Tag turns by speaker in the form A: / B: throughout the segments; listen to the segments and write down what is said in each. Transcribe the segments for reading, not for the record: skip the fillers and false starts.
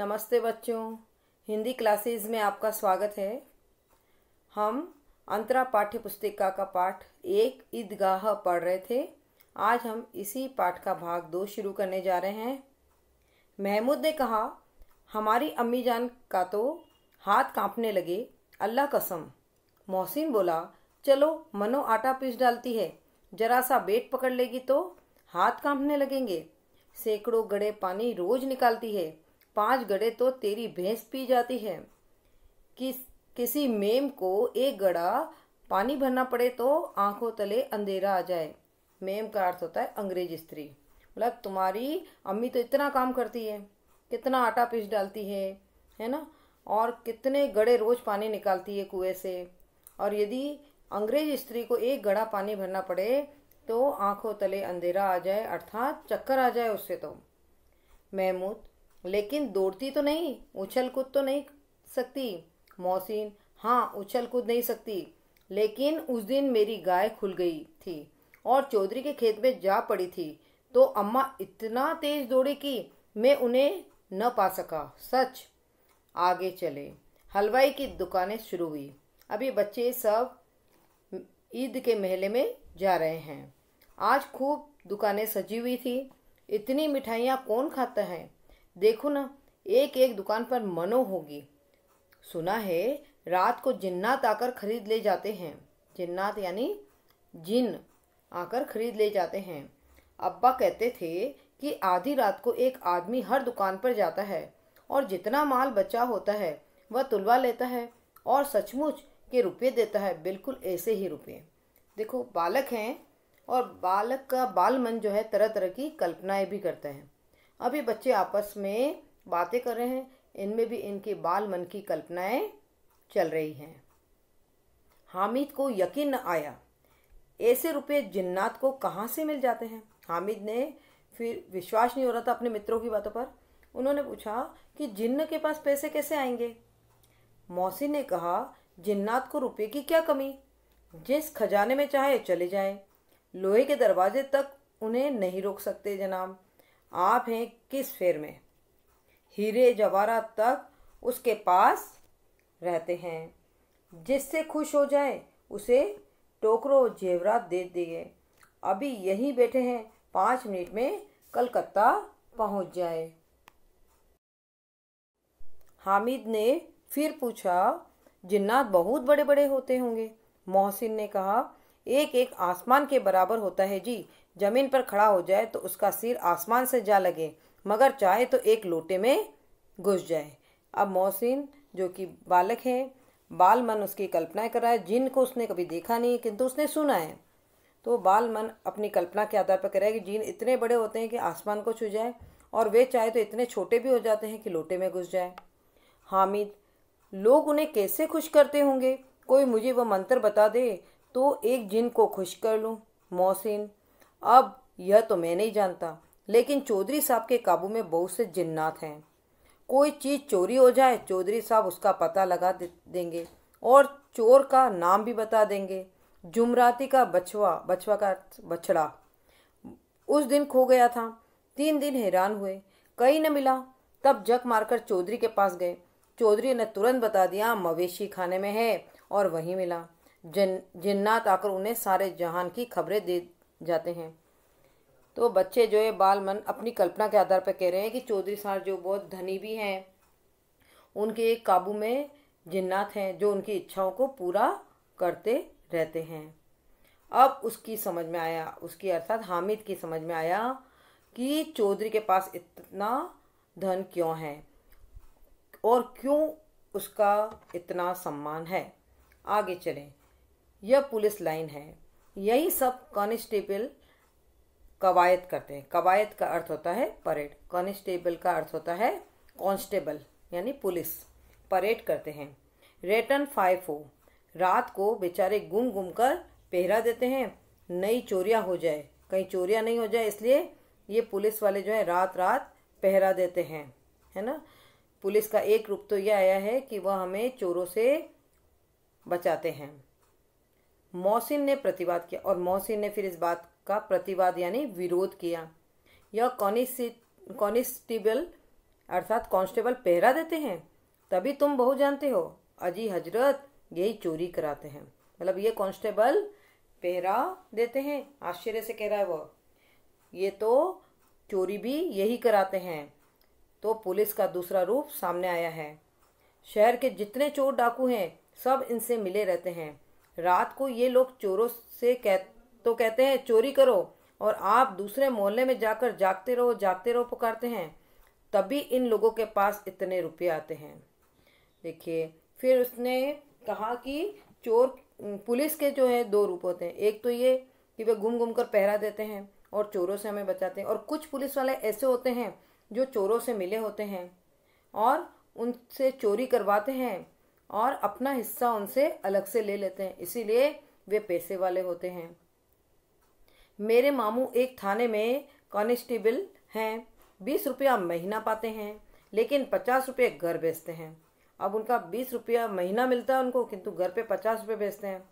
A: नमस्ते बच्चों, हिंदी क्लासेस में आपका स्वागत है। हम अंतरा पाठ्य पुस्तिका का पाठ एक ईदगाह पढ़ रहे थे। आज हम इसी पाठ का भाग 2 शुरू करने जा रहे हैं। महमूद ने कहा, हमारी अम्मी जान का तो हाथ कांपने लगे, अल्लाह कसम। मोहसिन बोला, चलो मनो आटा पीस डालती है, जरा सा बेट पकड़ लेगी तो हाथ कांपने लगेंगे। सैकड़ों गड़े पानी रोज निकालती है, 5 गड़े तो तेरी भैंस पी जाती है। किसी मेम को एक गड़ा पानी भरना पड़े तो आंखों तले अंधेरा आ जाए। मेम का अर्थ होता है अंग्रेजी स्त्री। मतलब तुम्हारी अम्मी तो इतना काम करती है, कितना आटा पीस डालती है ना, और कितने गड़े रोज पानी निकालती है कुएं से। और यदि अंग्रेजी स्त्री को एक गड़ा पानी भरना पड़े तो आंखों तले अंधेरा आ जाए, अर्थात चक्कर आ जाए उससे तो। महमूद, लेकिन दौड़ती तो नहीं, उछल कूद तो नहीं सकती। मोहसिन, हाँ उछल कूद नहीं सकती, लेकिन उस दिन मेरी गाय खुल गई थी और चौधरी के खेत में जा पड़ी थी तो अम्मा इतना तेज दौड़ी कि मैं उन्हें न पा सका। सच। आगे चले। हलवाई की दुकानें शुरू हुई। अभी बच्चे सब ईद के मेले में जा रहे हैं। आज खूब दुकानें सजी हुई थी। इतनी मिठाइयाँ कौन खाता है? देखो ना, एक एक दुकान पर मनो होगी। सुना है रात को जिन्नात आकर खरीद ले जाते हैं। जिन्नात यानी जिन आकर खरीद ले जाते हैं। अब्बा कहते थे कि आधी रात को एक आदमी हर दुकान पर जाता है और जितना माल बचा होता है वह तुलवा लेता है और सचमुच के रुपये देता है, बिल्कुल ऐसे ही रुपये। देखो, बालक हैं और बालक का बाल मन जो है तरह तरह की कल्पनाएं भी करता है। अभी बच्चे आपस में बातें कर रहे हैं, इनमें भी इनके बाल मन की कल्पनाएं चल रही हैं। हामिद को यकीन न आया, ऐसे रुपए जिन्नात को कहाँ से मिल जाते हैं। हामिद ने फिर विश्वास नहीं हो रहा था अपने मित्रों की बातों पर। उन्होंने पूछा कि जिन्न के पास पैसे कैसे आएंगे। मौसी ने कहा, जिन्नात को रुपए की क्या कमी, जिस खजाने में चाहे चले जाए, लोहे के दरवाजे तक उन्हें नहीं रोक सकते जनाब। आप हैं किस फेर में, हीरे जवाहरात तक उसके पास रहते हैं। जिससे खुश हो जाए उसे टोकरो जेवरात दे दिए। अभी यहीं बैठे हैं, 5 मिनट में कलकत्ता पहुंच जाए। हामिद ने फिर पूछा, जिन्नात बहुत बड़े बड़े होते होंगे। मोहसिन ने कहा, एक एक आसमान के बराबर होता है जी। जमीन पर खड़ा हो जाए तो उसका सिर आसमान से जा लगे, मगर चाहे तो एक लोटे में घुस जाए। अब मोहसिन जो कि बालक है, बाल मन उसकी कल्पनाएं कर रहा है। जिन को उसने कभी देखा नहीं किंतु उसने सुना है, तो बाल मन अपनी कल्पना के आधार पर कह रहा है कि जिन इतने बड़े होते हैं कि आसमान को छू जाए, और वे चाहे तो इतने छोटे भी हो जाते हैं कि लोटे में घुस जाए। हामिद, लोग उन्हें कैसे खुश करते होंगे, कोई मुझे वह मंत्र बता दे तो एक जिन को खुश कर लूं। मोहसिन, अब यह तो मैं नहीं जानता, लेकिन चौधरी साहब के काबू में बहुत से जिन्नात हैं। कोई चीज़ चोरी हो जाए, चौधरी साहब उसका पता लगा देंगे और चोर का नाम भी बता देंगे। जुमराती का बछवा, बछवा का बछड़ा, उस दिन खो गया था। 3 दिन हैरान हुए, कहीं न मिला। तब जग मारकर चौधरी के पास गए। चौधरी ने तुरंत बता दिया, मवेशी खाने में है, और वहीं मिला। जिन्नात आकर उन्हें सारे जहान की खबरें दे जाते हैं। तो बच्चे जो है बाल मन अपनी कल्पना के आधार पर कह रहे हैं कि चौधरी साहब जो बहुत धनी भी हैं, उनके काबू में जिन्नात हैं जो उनकी इच्छाओं को पूरा करते रहते हैं। अब उसकी समझ में आया, उसकी अर्थात हामिद की समझ में आया कि चौधरी के पास इतना धन क्यों है और क्यों उसका इतना सम्मान है। आगे चलें। यह पुलिस लाइन है, यही सब कांस्टेबल कवायद करते हैं। कवायद का अर्थ होता है परेड, कांस्टेबल का अर्थ होता है कांस्टेबल यानी पुलिस। परेड करते हैं। रेटन 5 हो, रात को बेचारे गुम गुम कर पहरा देते हैं, नई चोरियां हो जाए, कहीं चोरियां नहीं हो जाए, इसलिए ये पुलिस वाले जो है रात रात पहरा देते हैं, है ना। पुलिस का एक रूप तो यह आया है कि वह हमें चोरों से बचाते हैं। मोहसिन ने प्रतिवाद किया, और मोहसिन ने फिर इस बात का प्रतिवाद यानी विरोध किया। यह कांस्टेबल अर्थात कांस्टेबल पहरा देते हैं, तभी तुम बहू जानते हो। अजी हजरत यही चोरी कराते हैं। मतलब ये कांस्टेबल पहरा देते हैं, आश्चर्य से कह रहा है वो, ये तो चोरी भी यही कराते हैं। तो पुलिस का दूसरा रूप सामने आया है। शहर के जितने चोर डाकू हैं सब इनसे मिले रहते हैं। रात को ये लोग चोरों से कहते हैं चोरी करो, और आप दूसरे मोहल्ले में जाकर जागते रहो पुकारते हैं, तभी इन लोगों के पास इतने रुपए आते हैं। देखिए, फिर उसने कहा कि चोर पुलिस के जो है दो रूप होते हैं। एक तो ये कि वे घूम घूम कर पहरा देते हैं और चोरों से हमें बचाते हैं, और कुछ पुलिस वाले ऐसे होते हैं जो चोरों से मिले होते हैं और उनसे चोरी करवाते हैं और अपना हिस्सा उनसे अलग से ले लेते हैं, इसीलिए वे पैसे वाले होते हैं। मेरे मामू एक थाने में कांस्टेबल हैं, 20 रुपया महीना पाते हैं, लेकिन 50 रुपये घर बेचते हैं। अब उनका 20 रुपया महीना मिलता है उनको, किंतु घर पे 50 रुपये बेचते हैं।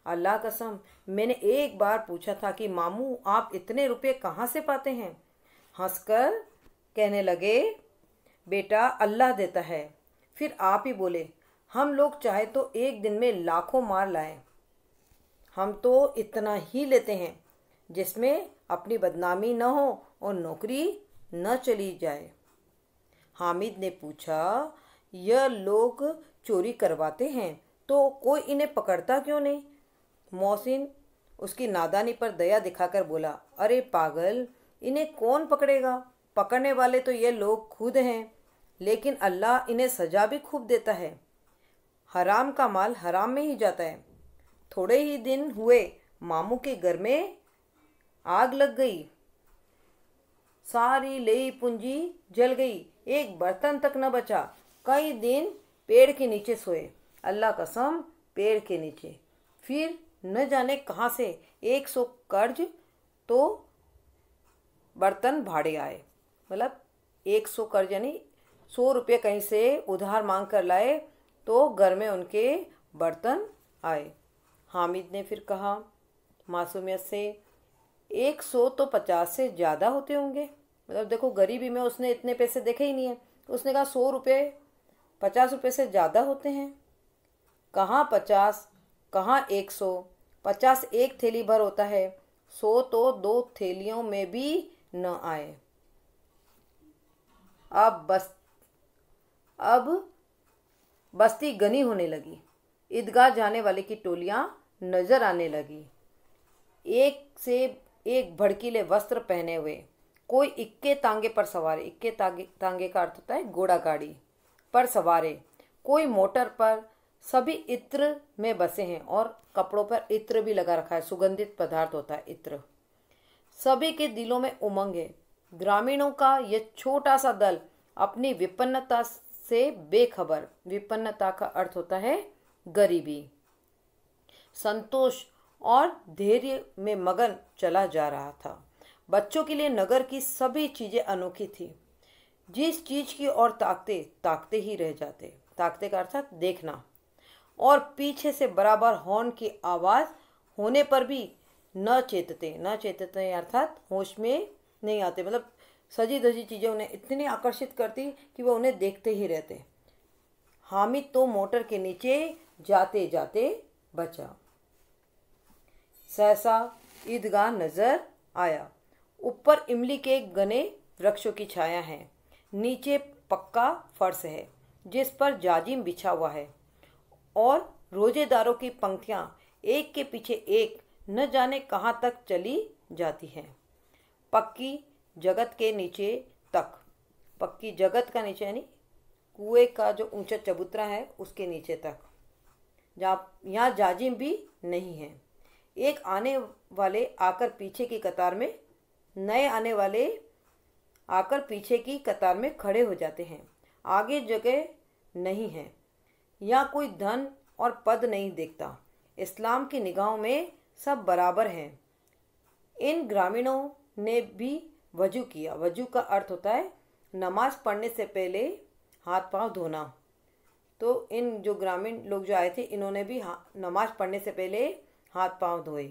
A: अल्लाह कसम, मैंने एक बार पूछा था कि मामू आप इतने रुपये कहाँ से पाते हैं? हंसकर कहने लगे, बेटा अल्लाह देता है। फिर आप ही बोले, हम लोग चाहे तो एक दिन में लाखों मार लाएं, हम तो इतना ही लेते हैं जिसमें अपनी बदनामी न हो और नौकरी न चली जाए। हामिद ने पूछा, यह लोग चोरी करवाते हैं तो कोई इन्हें पकड़ता क्यों नहीं? मोहसिन उसकी नादानी पर दया दिखाकर बोला, अरे पागल, इन्हें कौन पकड़ेगा? पकड़ने वाले तो ये लोग खुद हैं, लेकिन अल्लाह इन्हें सजा भी खूब देता है। हराम का माल हराम में ही जाता है। थोड़े ही दिन हुए मामू के घर में आग लग गई, सारी लेई पूंजी जल गई, एक बर्तन तक न बचा। कई दिन पेड़ के नीचे सोए, अल्लाह कसम पेड़ के नीचे। फिर न जाने कहाँ से 100 कर्ज तो बर्तन भाड़े आए। मतलब 100 कर्ज यानी 100 रुपये कहीं से उधार मांग कर लाए तो घर में उनके बर्तन आए। हामिद ने फिर कहा मासूमियत से, 100 तो 50 से ज़्यादा होते होंगे। मतलब देखो, गरीबी में उसने इतने पैसे देखे ही नहीं है, तो उसने कहा 100 रुपये 50 रुपये से ज़्यादा होते हैं। कहाँ 50, कहाँ 100। 50 एक थैली भर होता है, 100 तो 2 थैलियों में भी न आए। अब बस्ती घनी होने लगी। ईदगाह जाने वाले की टोलियां नजर आने लगी, एक से एक भड़कीले वस्त्र पहने हुए। कोई इक्के तांगे पर सवार, इक्के तांगे का अर्थ होता है घोड़ा गाड़ी पर सवारे, कोई मोटर पर। सभी इत्र में बसे हैं और कपड़ों पर इत्र भी लगा रखा है, सुगंधित पदार्थ होता है इत्र। सभी के दिलों में उमंग है। ग्रामीणों का यह छोटा सा दल अपनी विपन्नता से बेखबर, विपन्नता का अर्थ होता है गरीबी, संतोष और धैर्य में मगन चला जा रहा था। बच्चों के लिए नगर की सभी चीजें अनोखी थी। जिस चीज की ओर ताकते ताकते ही रह जाते, ताकते का अर्थात देखना, और पीछे से बराबर हॉर्न की आवाज होने पर भी न चेतते अर्थात होश में नहीं आते। मतलब सजी धजी चीजें उन्हें इतनी आकर्षित करती कि वह उन्हें देखते ही रहते। हामिद तो मोटर के नीचे जाते जाते बचा। सहसा ईदगाह नजर आया। ऊपर इमली के घने वृक्षों की छाया है, नीचे पक्का फर्श है जिस पर जाजिम बिछा हुआ है, और रोजेदारों की पंक्तियां एक के पीछे एक न जाने कहाँ तक चली जाती हैं। पक्की जगत के नीचे तक, पक्की जगत का नीचे यानी कुएं का जो ऊंचा चबूतरा है उसके नीचे तक, जहाँ यहाँ जाजिम भी नहीं है। एक आने वाले आकर पीछे की कतार में, नए आने वाले आकर पीछे की कतार में खड़े हो जाते हैं। आगे जगह नहीं है। यहाँ कोई धन और पद नहीं देखता। इस्लाम की निगाहों में सब बराबर हैं। इन ग्रामीणों ने भी वजू किया। वजू का अर्थ होता है नमाज पढ़ने से पहले हाथ पांव धोना। तो इन जो ग्रामीण लोग जो आए थे, इन्होंने भी नमाज पढ़ने से पहले हाथ पांव धोए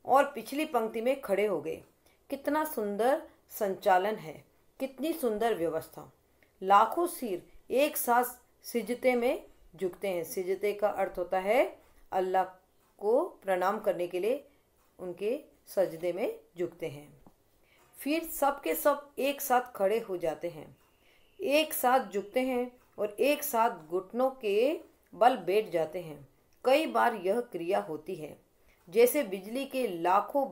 A: और पिछली पंक्ति में खड़े हो गए। कितना सुंदर संचालन है, कितनी सुंदर व्यवस्था। लाखों सिर एक साथ सिजदे में झुकते हैं। सिजदे का अर्थ होता है अल्लाह को प्रणाम करने के लिए उनके सजदे में झुकते हैं। फिर सब के सब एक साथ खड़े हो जाते हैं, एक साथ झुकते हैं और एक साथ घुटनों के बल बैठ जाते हैं। कई बार यह क्रिया होती है जैसे बिजली के लाखों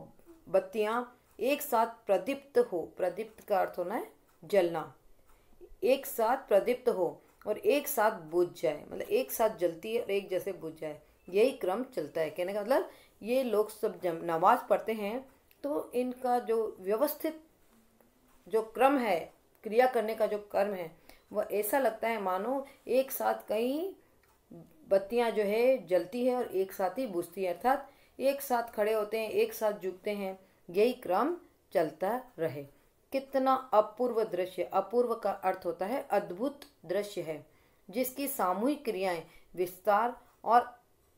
A: बत्तियां एक साथ प्रदीप्त हो। प्रदीप्त का अर्थ होना है जलना। एक साथ प्रदीप्त हो और एक साथ बुझ जाए, मतलब एक साथ जलती है और एक जैसे बुझ जाए, यही क्रम चलता है। कहने का मतलब ये लोग सब जब नमाज पढ़ते हैं तो इनका जो व्यवस्थित जो क्रम है, क्रिया करने का जो क्रम है, वह ऐसा लगता है मानो एक साथ कई बत्तियां जो है जलती है और एक साथ ही बुझती है, अर्थात एक साथ खड़े होते हैं, एक साथ झुकते हैं, यही क्रम चलता रहे। कितना अपूर्व दृश्य। अपूर्व का अर्थ होता है अद्भुत दृश्य है, जिसकी सामूहिक क्रियाएं विस्तार और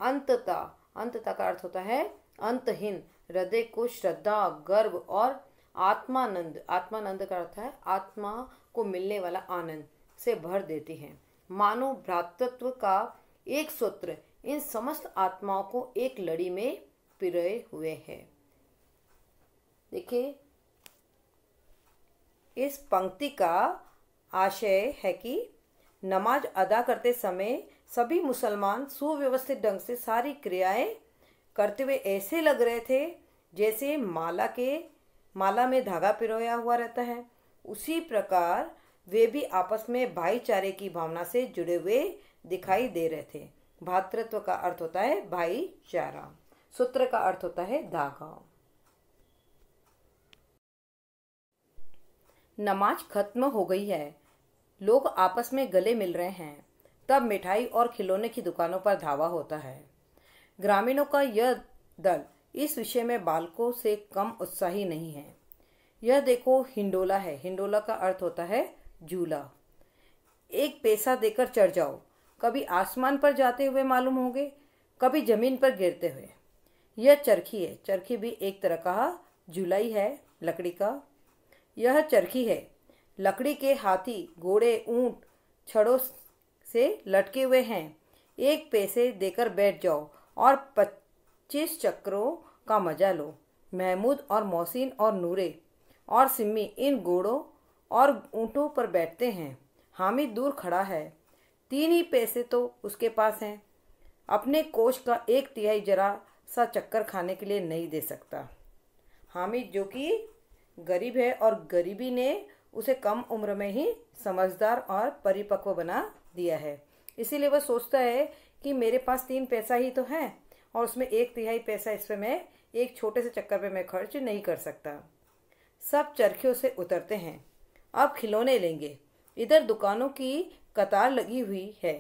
A: अंतता। अंतता का अर्थ होता है अंतहीन। हृदय को श्रद्धा, गर्व और आत्मानंद। आत्मानंद का अर्थ है आत्मा को मिलने वाला आनंद से भर देती है। मानो भ्रातृत्व का एक सूत्र इन समस्त आत्माओं को एक लड़ी में पिरोए हुए है। देखिए, इस पंक्ति का आशय है कि नमाज अदा करते समय सभी मुसलमान सुव्यवस्थित ढंग से सारी क्रियाएं करते हुए ऐसे लग रहे थे जैसे माला में धागा पिरोया हुआ रहता है। उसी प्रकार वे भी आपस में भाईचारे की भावना से जुड़े हुए दिखाई दे रहे थे। भ्रातृत्व का अर्थ होता है भाईचारा। सूत्र का अर्थ होता है धागा। नमाज खत्म हो गई है, लोग आपस में गले मिल रहे हैं, तब मिठाई और खिलौने की दुकानों पर धावा होता है। ग्रामीणों का यह दल इस विषय में बालकों से कम उत्साही नहीं है। यह देखो हिंडोला है। हिंडोला का अर्थ होता है झूला। एक पैसा देकर चढ़ जाओ, कभी आसमान पर जाते हुए मालूम होंगे, कभी जमीन पर गिरते हुए। यह चरखी है। चरखी भी एक तरह का झूला ही है, लकड़ी का। यह चरखी है। लकड़ी के हाथी, घोड़े, ऊंट छड़ों से लटके हुए हैं। एक पैसे देकर बैठ जाओ और 25 चक्रों का मजा लो। महमूद और मोहसिन और नूरे और सिम्मी इन घोड़ों और ऊंटों पर बैठते हैं। हामिद दूर खड़ा है, 3 ही पैसे तो उसके पास हैं। अपने कोष का 1/3 जरा सा चक्कर खाने के लिए नहीं दे सकता। हामिद जो कि गरीब है और गरीबी ने उसे कम उम्र में ही समझदार और परिपक्व बना दिया है, इसीलिए वह सोचता है कि मेरे पास 3 पैसा ही तो है और उसमें 1/3 पैसा इस पे मैं एक छोटे से चक्कर पे मैं खर्च नहीं कर सकता। सब चरखियों से उतरते हैं। अब खिलौने लेंगे। इधर दुकानों की कतार लगी हुई है।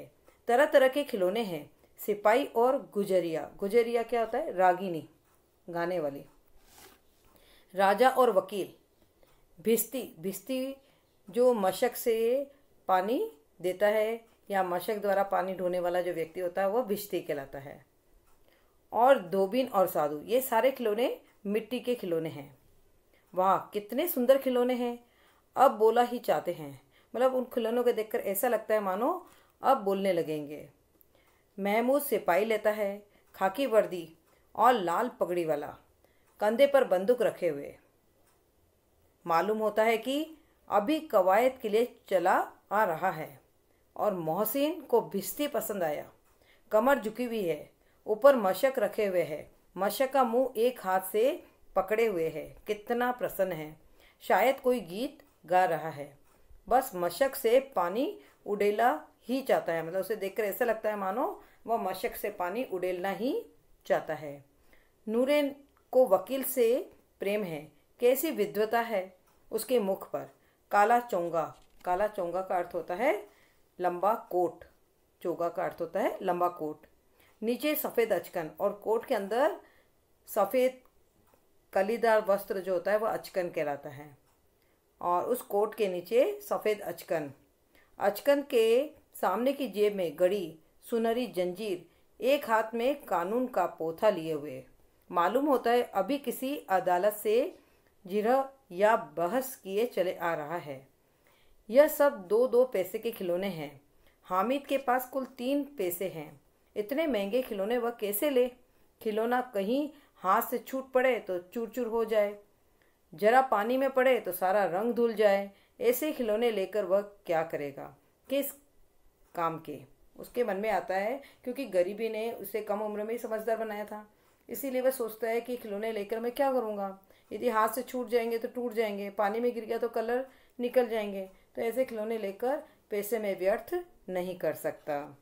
A: तरह तरह के खिलौने हैं। सिपाही और गुजरिया। गुजरिया क्या होता है? रागिनी, गाने वाली। राजा और वकील। भिस्ती। भिस्ती जो मशक से पानी देता है या मशक द्वारा पानी ढोने वाला जो व्यक्ति होता है, वह भिस्ती कहलाता है। और धोबिन और साधु, ये सारे खिलौने मिट्टी के खिलौने हैं। वाह, कितने सुंदर खिलौने हैं। अब बोला ही चाहते हैं, मतलब उन खिलौनों को देखकर ऐसा लगता है मानो अब बोलने लगेंगे। महमूद सिपाही लेता है, खाकी वर्दी और लाल पगड़ी वाला, कंधे पर बंदूक रखे हुए। मालूम होता है कि अभी कवायद के लिए चला आ रहा है। और मोहसिन को भिस्ती पसंद आया। कमर झुकी हुई है, ऊपर मशक रखे हुए है। मशक का मुंह एक हाथ से पकड़े हुए है। कितना प्रसन्न है, शायद कोई गीत गा रहा है। बस मशक से पानी उड़ेला ही चाहता है, मतलब उसे देखकर ऐसा लगता है मानो वह मशक से पानी उड़ेलना ही चाहता है। नूरे को वकील से प्रेम है। कैसी विद्वता है उसके मुख पर। काला चोंगा। काला चोंगा का अर्थ होता है लंबा कोट। चोगा का अर्थ होता है लंबा कोट। नीचे सफ़ेद अचकन और कोट के अंदर सफ़ेद कलीदार वस्त्र जो होता है वह अचकन कहलाता है। और उस कोट के नीचे सफ़ेद अचकन। अचकन के सामने की जेब में घड़ी, सुनहरी जंजीर, एक हाथ में कानून का पोथा लिए हुए। मालूम होता है अभी किसी अदालत से जिरह या बहस किए चले आ रहा है। यह सब 2-2 पैसे के खिलौने हैं। हामिद के पास कुल 3 पैसे हैं। इतने महंगे खिलौने वह कैसे ले? खिलौना कहीं हाथ से छूट पड़े तो चूर चूर हो जाए, जरा पानी में पड़े तो सारा रंग धुल जाए। ऐसे खिलौने लेकर वह क्या करेगा, किस काम के? उसके मन में आता है, क्योंकि गरीबी ने उसे कम उम्र में ही समझदार बनाया था। इसीलिए वह सोचता है कि खिलौने लेकर मैं क्या करूँगा। यदि हाथ से छूट जाएंगे तो टूट जाएंगे, पानी में गिर गया तो कलर निकल जाएंगे। तो ऐसे खिलौने लेकर पैसे में व्यर्थ नहीं कर सकता।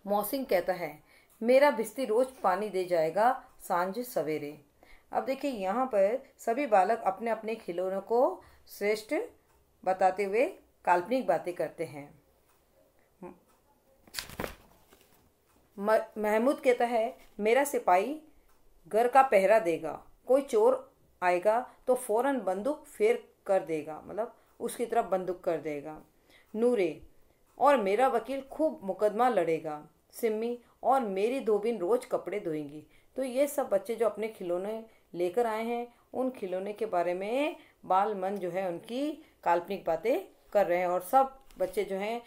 A: मौसिम कहता है, मेरा भिस्ती रोज पानी दे जाएगा सांझ सवेरे। अब देखिए, यहाँ पर सभी बालक अपने अपने खिलौनों को श्रेष्ठ बताते हुए काल्पनिक बातें करते हैं। महमूद कहता है, मेरा सिपाही घर का पहरा देगा, कोई चोर आएगा तो फौरन बंदूक फेर कर देगा, मतलब उसकी तरफ बंदूक कर देगा। नूरे, और मेरा वकील खूब मुकदमा लड़ेगा। सिम्मी, और मेरी धोबिन रोज कपड़े धोएंगी। तो ये सब बच्चे जो अपने खिलौने लेकर आए हैं, उन खिलौने के बारे में बाल मन जो है उनकी काल्पनिक बातें कर रहे हैं। और सब बच्चे जो हैं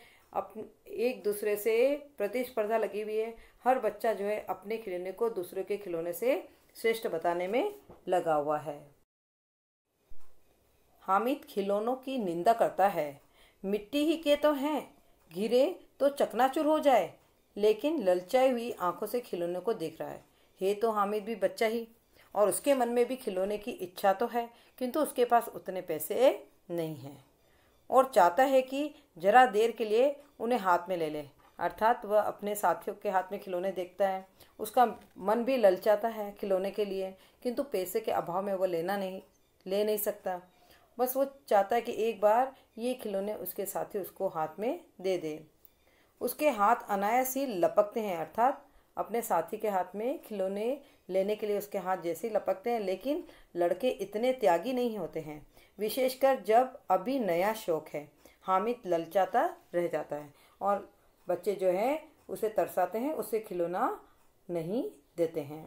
A: एक दूसरे से प्रतिस्पर्धा लगी हुई है। हर बच्चा जो है अपने खिलौने को दूसरे के खिलौने से श्रेष्ठ बताने में लगा हुआ है। हामिद खिलौनों की निंदा करता है। मिट्टी ही के तो हैं, गिरे तो चकनाचूर हो जाए। लेकिन ललचाई हुई आंखों से खिलौने को देख रहा है तो हामिद भी बच्चा ही, और उसके मन में भी खिलौने की इच्छा तो है, किंतु उसके पास उतने पैसे नहीं हैं और चाहता है कि जरा देर के लिए उन्हें हाथ में ले ले। अर्थात वह अपने साथियों के हाथ में खिलौने देखता है, उसका मन भी ललचाता है खिलौने के लिए, किंतु पैसे के अभाव में वो ले नहीं सकता। बस वो चाहता है कि एक बार ये खिलौने उसके साथी उसको हाथ में दे दे। उसके हाथ अनायास ही लपकते हैं, अर्थात अपने साथी के हाथ में खिलौने लेने के लिए उसके हाथ जैसे ही लपकते हैं। लेकिन लड़के इतने त्यागी नहीं होते हैं, विशेषकर जब अभी नया शौक है। हामिद ललचाता रह जाता है और बच्चे जो हैं उसे तरसाते हैं, उसे खिलौना नहीं देते हैं।